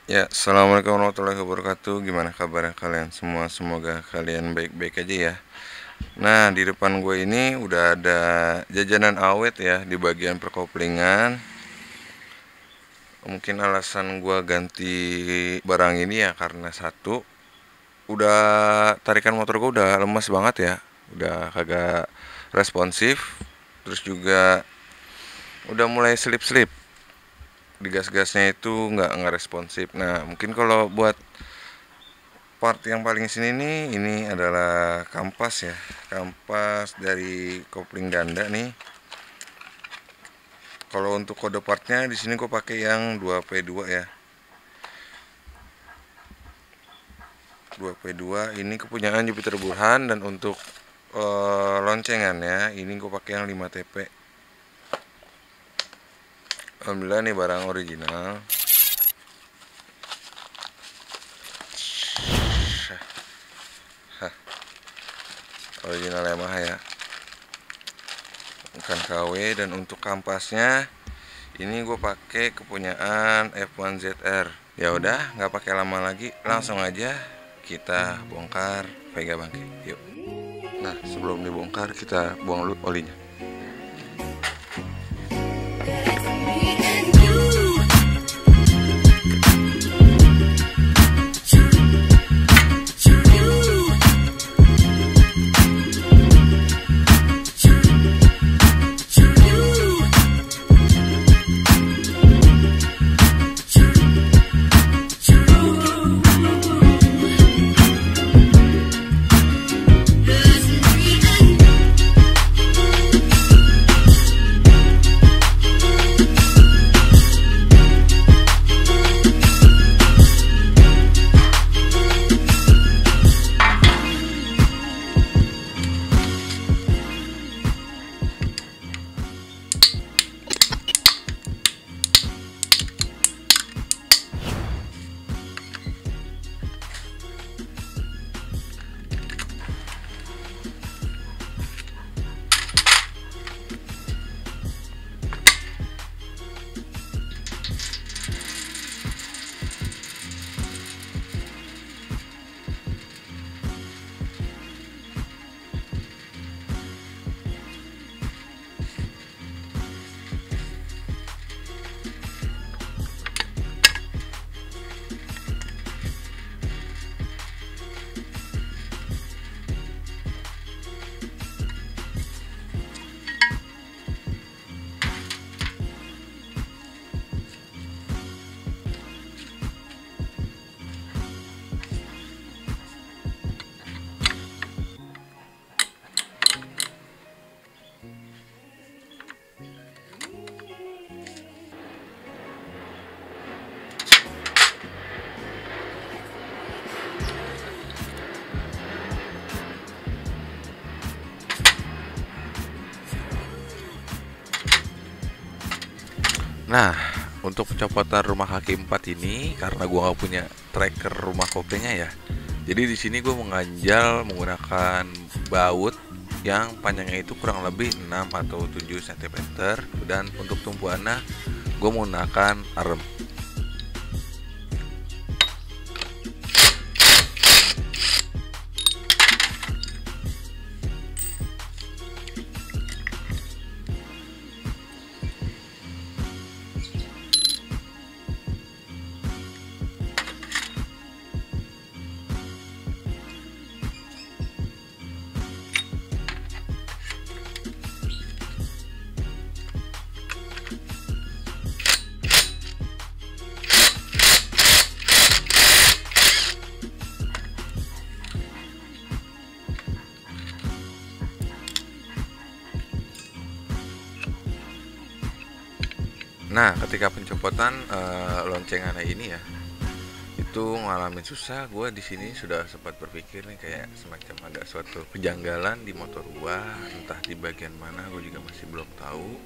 Ya, assalamualaikum warahmatullahi wabarakatuh. Gimana kabarnya kalian semua? Semoga kalian baik-baik aja ya. Nah, di depan gue ini udah ada jajanan awet ya di bagian perkoplingan. Mungkin alasan gue ganti barang ini ya karena satu, udah tarikan motor gue udah lemes banget ya, udah kagak responsif. Terus juga udah mulai selip-selip di gas-gasnya itu nggak responsif. Nah, mungkin kalau buat part yang paling sini nih, ini adalah kampas ya, kampas dari kopling ganda nih. Kalau untuk kode partnya di sini gue pakai yang 2P2 ya. 2P2 ini kepunyaan Jupiter Burhan, dan untuk loncengan ya, ini gue pakai yang 5TP. Alhamdulillah nih barang original. Original Yamaha ya, bukan KW. Dan untuk kampasnya ini gue pakai kepunyaan F1ZR. Ya udah, nggak pakai lama lagi, langsung aja kita bongkar Vega Bangke. Yuk. Nah, sebelum dibongkar kita buang dulu olinya. Nah, untuk pencopotan rumah kaki 4 ini, karena gua nggak punya tracker rumah koplingnya ya, jadi di sini gue mengganjal menggunakan baut yang panjangnya itu kurang lebih 6 atau 7 cm, dan untuk tumpuannya gue menggunakan arem. Nah, ketika pencopotan loncengannya ini ya, itu ngalamin susah. Gue di sini sudah sempat berpikir nih, kayak semacam ada suatu kejanggalan di motor gue, entah di bagian mana gue juga masih belum tahu.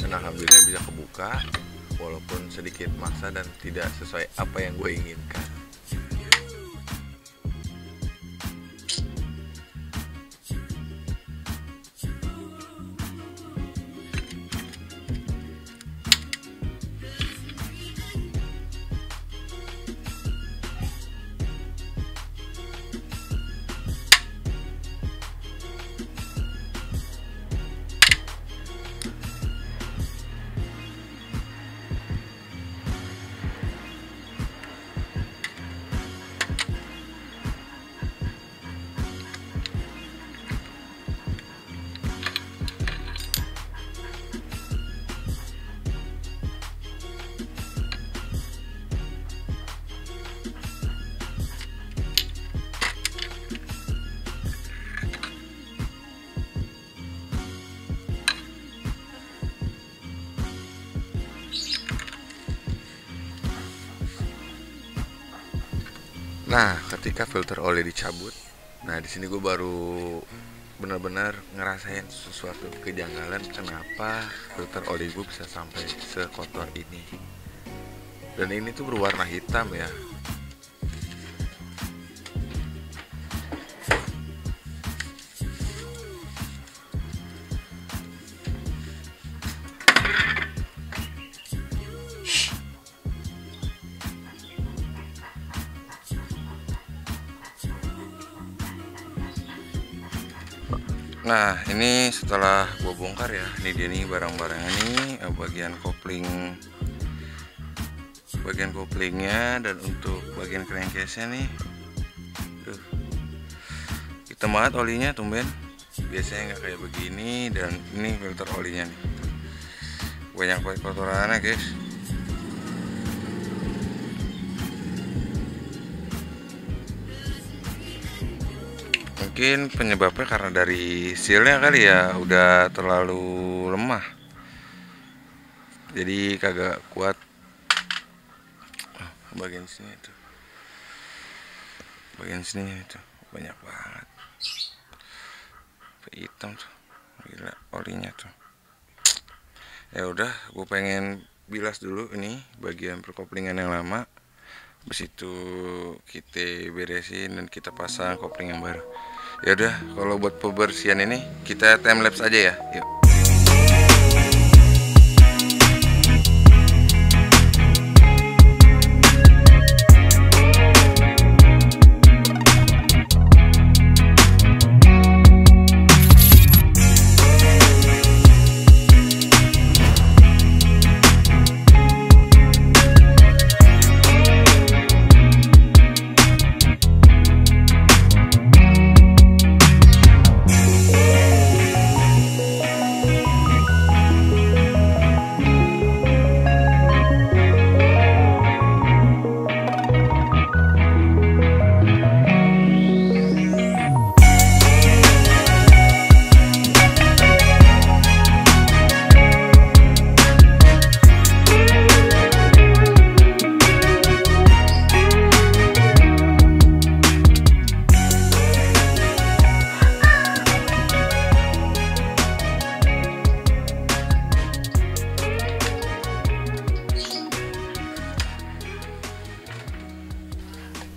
Dan alhamdulillah bisa kebuka, walaupun sedikit maksa dan tidak sesuai apa yang gue inginkan. Nah, ketika filter oli dicabut, nah di sini gue baru benar-benar ngerasain sesuatu kejanggalan kenapa filter oli gue bisa sampai sekotor ini. Dan ini tuh berwarna hitam ya. Nah, ini setelah gue bongkar ya, ini dia nih barang-barang ini, bagian koplingnya, dan untuk bagian crankcase-nya nih, tuh, hitam banget olinya tumben. Biasanya nggak kayak begini, dan ini filter olinya nih, banyak banget kotorannya guys. Mungkin penyebabnya karena dari sealnya kali ya, udah terlalu lemah, jadi kagak kuat. Bagian sini itu, bagian sini itu banyak banget hitam tuh, gila olinya tuh. Ya udah, gue pengen bilas dulu ini bagian perkoplingan yang lama. Habis itu kita beresin dan kita pasang kopling yang baru. Ya udah, kalau buat pembersihan ini kita time lapse aja ya. Yuk.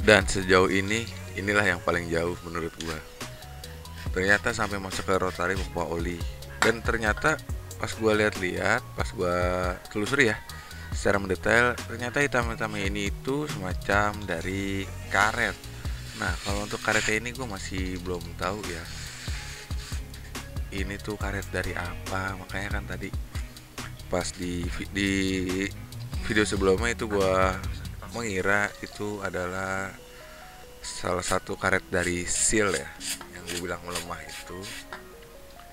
Dan sejauh ini, inilah yang paling jauh menurut gua. Ternyata sampai masuk ke rotary pompa oli. Dan ternyata pas gua lihat-lihat, pas gua telusuri ya, secara mendetail, ternyata hitam-hitamnya ini itu semacam dari karet. Nah, kalau untuk karetnya ini gua masih belum tahu ya. Ini tuh karet dari apa? Makanya kan tadi pas di video sebelumnya itu gua mengira itu adalah salah satu karet dari seal ya, yang gue bilang melemah itu.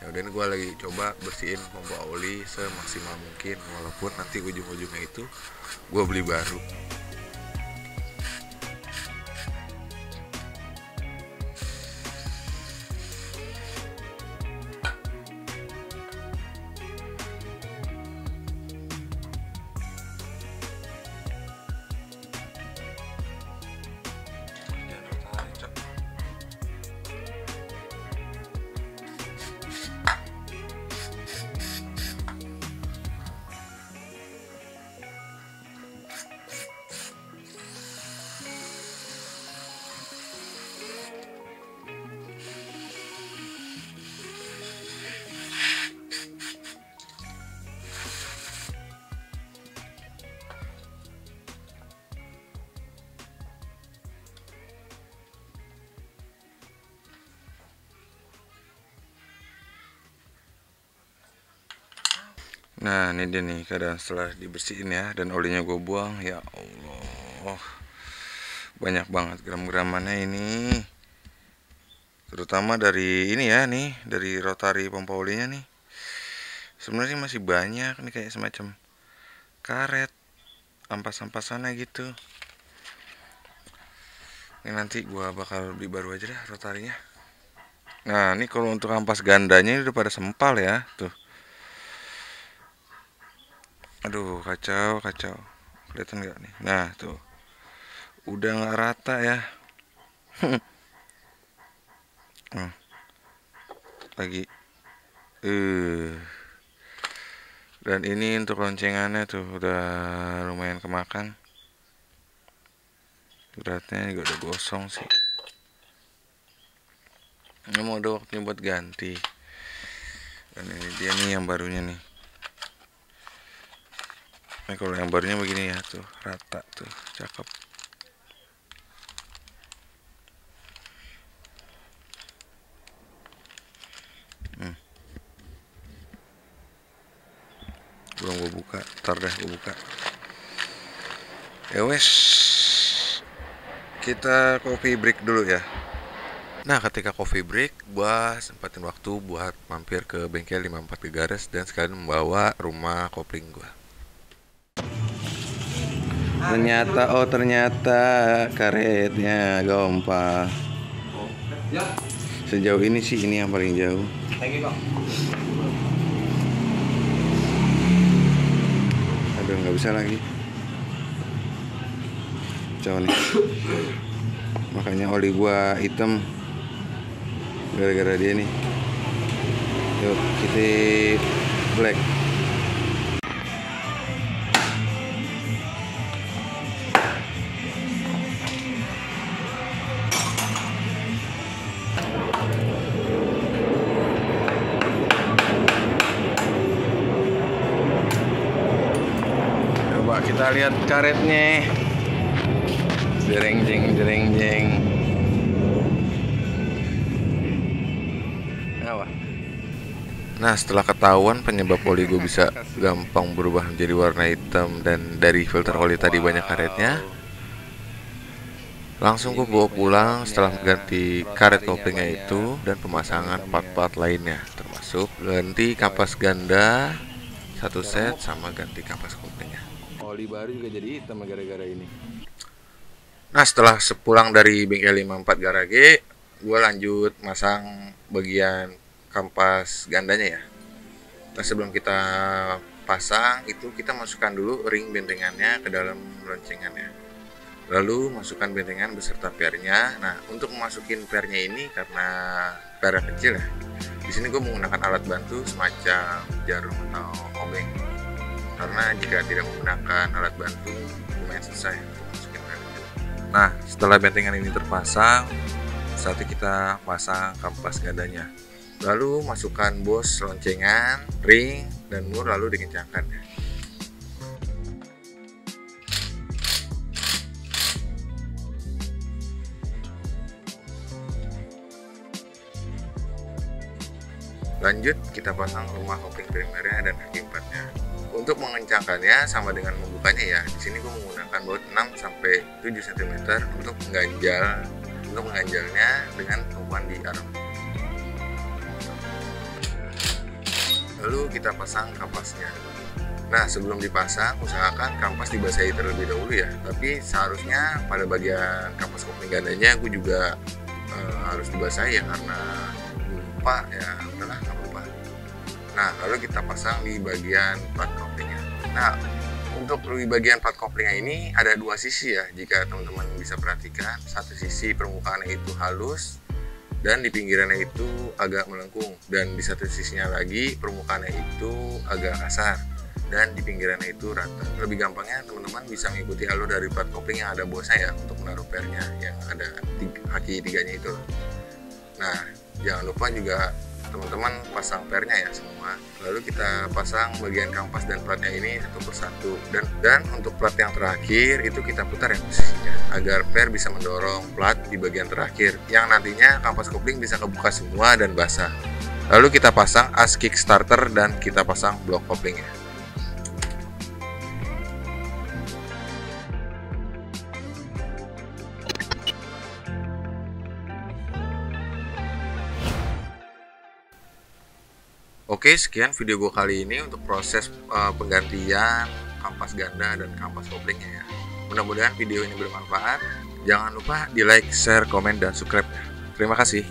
Ya udah, gue lagi coba bersihin pompa oli semaksimal mungkin, walaupun nanti ujung-ujungnya itu gue beli baru. Nah, ini dia nih keadaan setelah dibersihin ya, dan olinya gue buang. Ya Allah, banyak banget gram-gramannya ini, terutama dari ini ya, nih dari rotary pompa olinya nih. Sebenarnya masih banyak nih, kayak semacam karet, ampas-ampasannya gitu. Ini nanti gue bakal beli baru aja dah rotarinya. Nah, ini kalau untuk ampas gandanya ini udah pada sempal ya, tuh. Aduh, kacau, kacau. Kelihatan nggak nih? Nah, tuh. Udah nggak rata ya. Nah, lagi eh dan ini untuk loncengannya tuh udah lumayan kemakan. Beratnya juga udah gosong sih. Ini mau ada waktunya buat ganti. Dan ini dia nih yang barunya nih. Nah, kalau yang barunya begini ya tuh, rata tuh, cakep. Belum gue buka, ntar deh gue buka. Ya wes, kita coffee break dulu ya. Nah, ketika coffee break, gua sempatin waktu buat mampir ke bengkel 54 Gares dan sekalian membawa rumah kopling gua. Ternyata karetnya Gompa. Sejauh ini sih ini yang paling jauh. Aduh, nggak bisa lagi. Coba nih. Makanya oli gua hitam gara-gara dia nih. Yuk kita black. Coba kita lihat karetnya. Jeng jeng. Apa? Nah, setelah ketahuan penyebab oli gue bisa gampang berubah menjadi warna hitam dan dari filter oli tadi banyak karetnya, langsung gue bawa pulang setelah mengganti karet koplingnya itu dan pemasangan part-part lainnya, termasuk ganti kampas ganda satu set sama ganti kampas koplingnya. Oli baru juga jadi hitam gara-gara ini. Nah, setelah sepulang dari bengkel 54 Garage, gue lanjut masang bagian kampas gandanya ya. Nah, sebelum kita pasang itu kita masukkan dulu ring bentengannya ke dalam loncengannya. Lalu masukkan bentengan beserta pernya. Nah, untuk memasukin pernya ini karena pernya kecil ya. Di sini gue menggunakan alat bantu semacam jarum atau obeng. Karena jika tidak menggunakan alat bantu lumayan susah ya untuk masukin pernya. Nah, setelah bentengan ini terpasang, saatnya kita pasang kampas gandanya. Lalu masukkan bos loncengan, ring, dan mur lalu dikencangkan. Lanjut kita pasang rumah kopling primernya dan kaki empatnya. Untuk mengencangkannya sama dengan membukanya ya. Di sini gue menggunakan baut 6 sampai 7 cm untuk mengganjalnya dengan tumpuan di arm. Lalu kita pasang kampasnya. Nah, sebelum dipasang usahakan kampas dibasahi terlebih dahulu ya. Tapi seharusnya pada bagian kampas kopling gandanya gue juga harus dibasahi ya, karena lupa ya, udahlah nggak apa-apa. Nah, lalu kita pasang di bagian plat koplingnya. Nah, untuk di bagian plat koplingnya ini ada dua sisi ya, jika teman-teman bisa perhatikan. Satu sisi permukaannya itu halus dan di pinggirannya itu agak melengkung, dan di satu sisinya lagi permukaannya itu agak kasar dan di pinggirannya itu rata. Lebih gampangnya teman-teman bisa mengikuti alur dari plat kopling yang ada bosnya ya, untuk menaruh pernya yang ada kaki tiganya itu. Nah, jangan lupa juga teman-teman pasang pernya ya semua. Lalu kita pasang bagian kampas dan platnya ini satu persatu, dan untuk plat yang terakhir itu kita putar ya posisinya agar per bisa mendorong plat di bagian terakhir yang nantinya kampas kopling bisa kebuka semua dan basah. Lalu kita pasang as kickstarter dan kita pasang blok koplingnya. Oke, sekian video gue kali ini untuk proses penggantian kampas ganda dan kampas koplingnya ya. Mudah-mudahan video ini bermanfaat. Jangan lupa di like, share, komen, dan subscribe. Terima kasih.